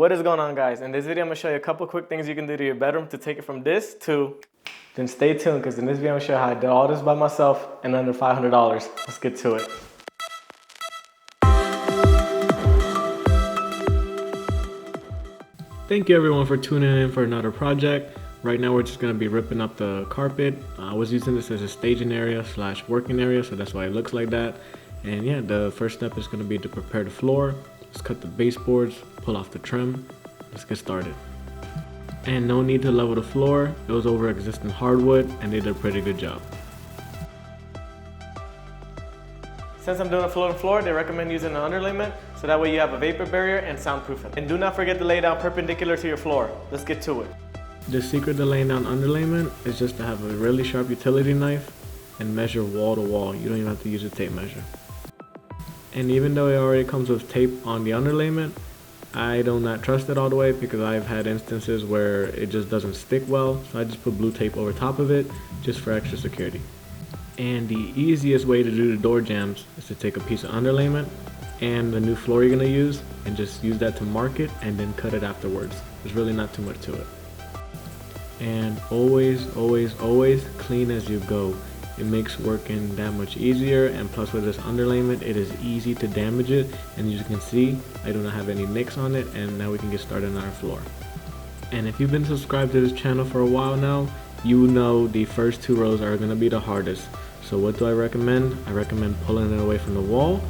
What is going on, guys? In this video, I'm gonna show you a couple quick things you can do to your bedroom to take it from this to... Then stay tuned, because in this video, I'm gonna show you how I did all this by myself in under $500. Let's get to it. Thank you everyone for tuning in for another project. Right now, we're just gonna be ripping up the carpet. I was using this as a staging area / working area, so that's why it looks like that. And yeah, the first step is gonna be to prepare the floor. Let's cut the baseboards, pull off the trim. Let's get started. And no need to level the floor. It was over existing hardwood and they did a pretty good job. Since I'm doing a floating floor, they recommend using an underlayment so that way you have a vapor barrier and soundproofing. And do not forget to lay down perpendicular to your floor. Let's get to it. The secret to laying down underlayment is just to have a really sharp utility knife and measure wall to wall. You don't even have to use a tape measure. And even though it already comes with tape on the underlayment, I do not trust it all the way because I've had instances where it just doesn't stick well. So I just put blue tape over top of it just for extra security. And the easiest way to do the door jambs is to take a piece of underlayment and the new floor you're gonna use and just use that to mark it and then cut it afterwards. There's really not too much to it. And always clean as you go. It makes working that much easier, and plus with this underlayment it is easy to damage it, and as you can see I do not have any nicks on it. And now we can get started on our floor. And if you've been subscribed to this channel for a while now, you know the first 2 rows are going to be the hardest. So what do I recommend? I recommend pulling it away from the wall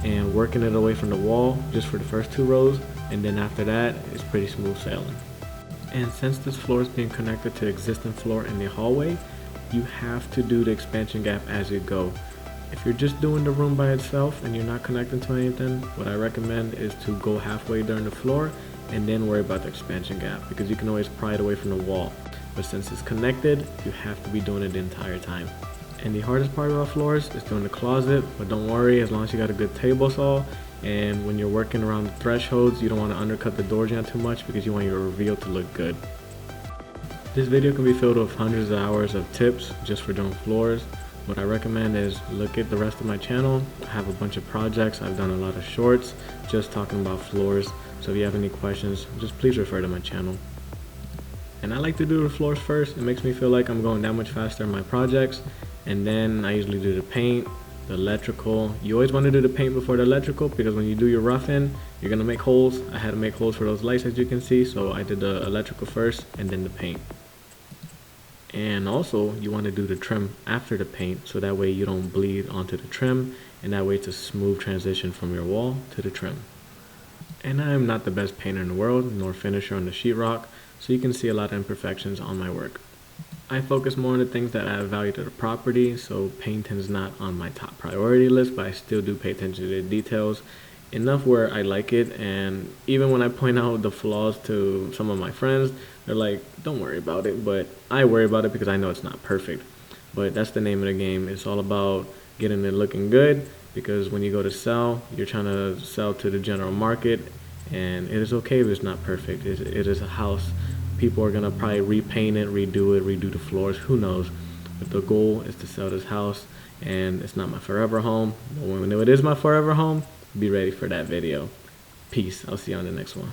and working it away from the wall just for the first 2 rows, and then after that it's pretty smooth sailing. And since this floor is being connected to the existing floor in the hallway, you have to do the expansion gap as you go. If you're just doing the room by itself and you're not connecting to anything, what I recommend is to go halfway during the floor and then worry about the expansion gap, because you can always pry it away from the wall. But since it's connected, you have to be doing it the entire time. And the hardest part about floors is doing the closet, but don't worry, as long as you got a good table saw, and when you're working around the thresholds, you don't want to undercut the door jamb too much because you want your reveal to look good. This video can be filled with hundreds of hours of tips just for doing floors. What I recommend is look at the rest of my channel. I have a bunch of projects. I've done a lot of shorts just talking about floors. So if you have any questions, just please refer to my channel. And I like to do the floors first. It makes me feel like I'm going that much faster in my projects. And then I usually do the paint, the electrical. You always want to do the paint before the electrical because when you do your roughing, you're going to make holes. I had to make holes for those lights as you can see. So I did the electrical first and then the paint. And also you want to do the trim after the paint so that way you don't bleed onto the trim, and that way it's a smooth transition from your wall to the trim. And I am not the best painter in the world nor finisher on the sheetrock, so you can see a lot of imperfections on my work. I focus more on the things that add value to the property, so painting is not on my top priority list, but I still do pay attention to the details enough where I like it. And even when I point out the flaws to some of my friends, they're like, don't worry about it, but I worry about it because I know it's not perfect. But that's the name of the game. It's all about getting it looking good, because when you go to sell, you're trying to sell to the general market, and it is okay if it's not perfect. It is a house. People are gonna probably repaint it, redo the floors, who knows. But the goal is to sell this house, and it's not my forever home. But when it is my forever home, be ready for that video. Peace. I'll see you on the next one.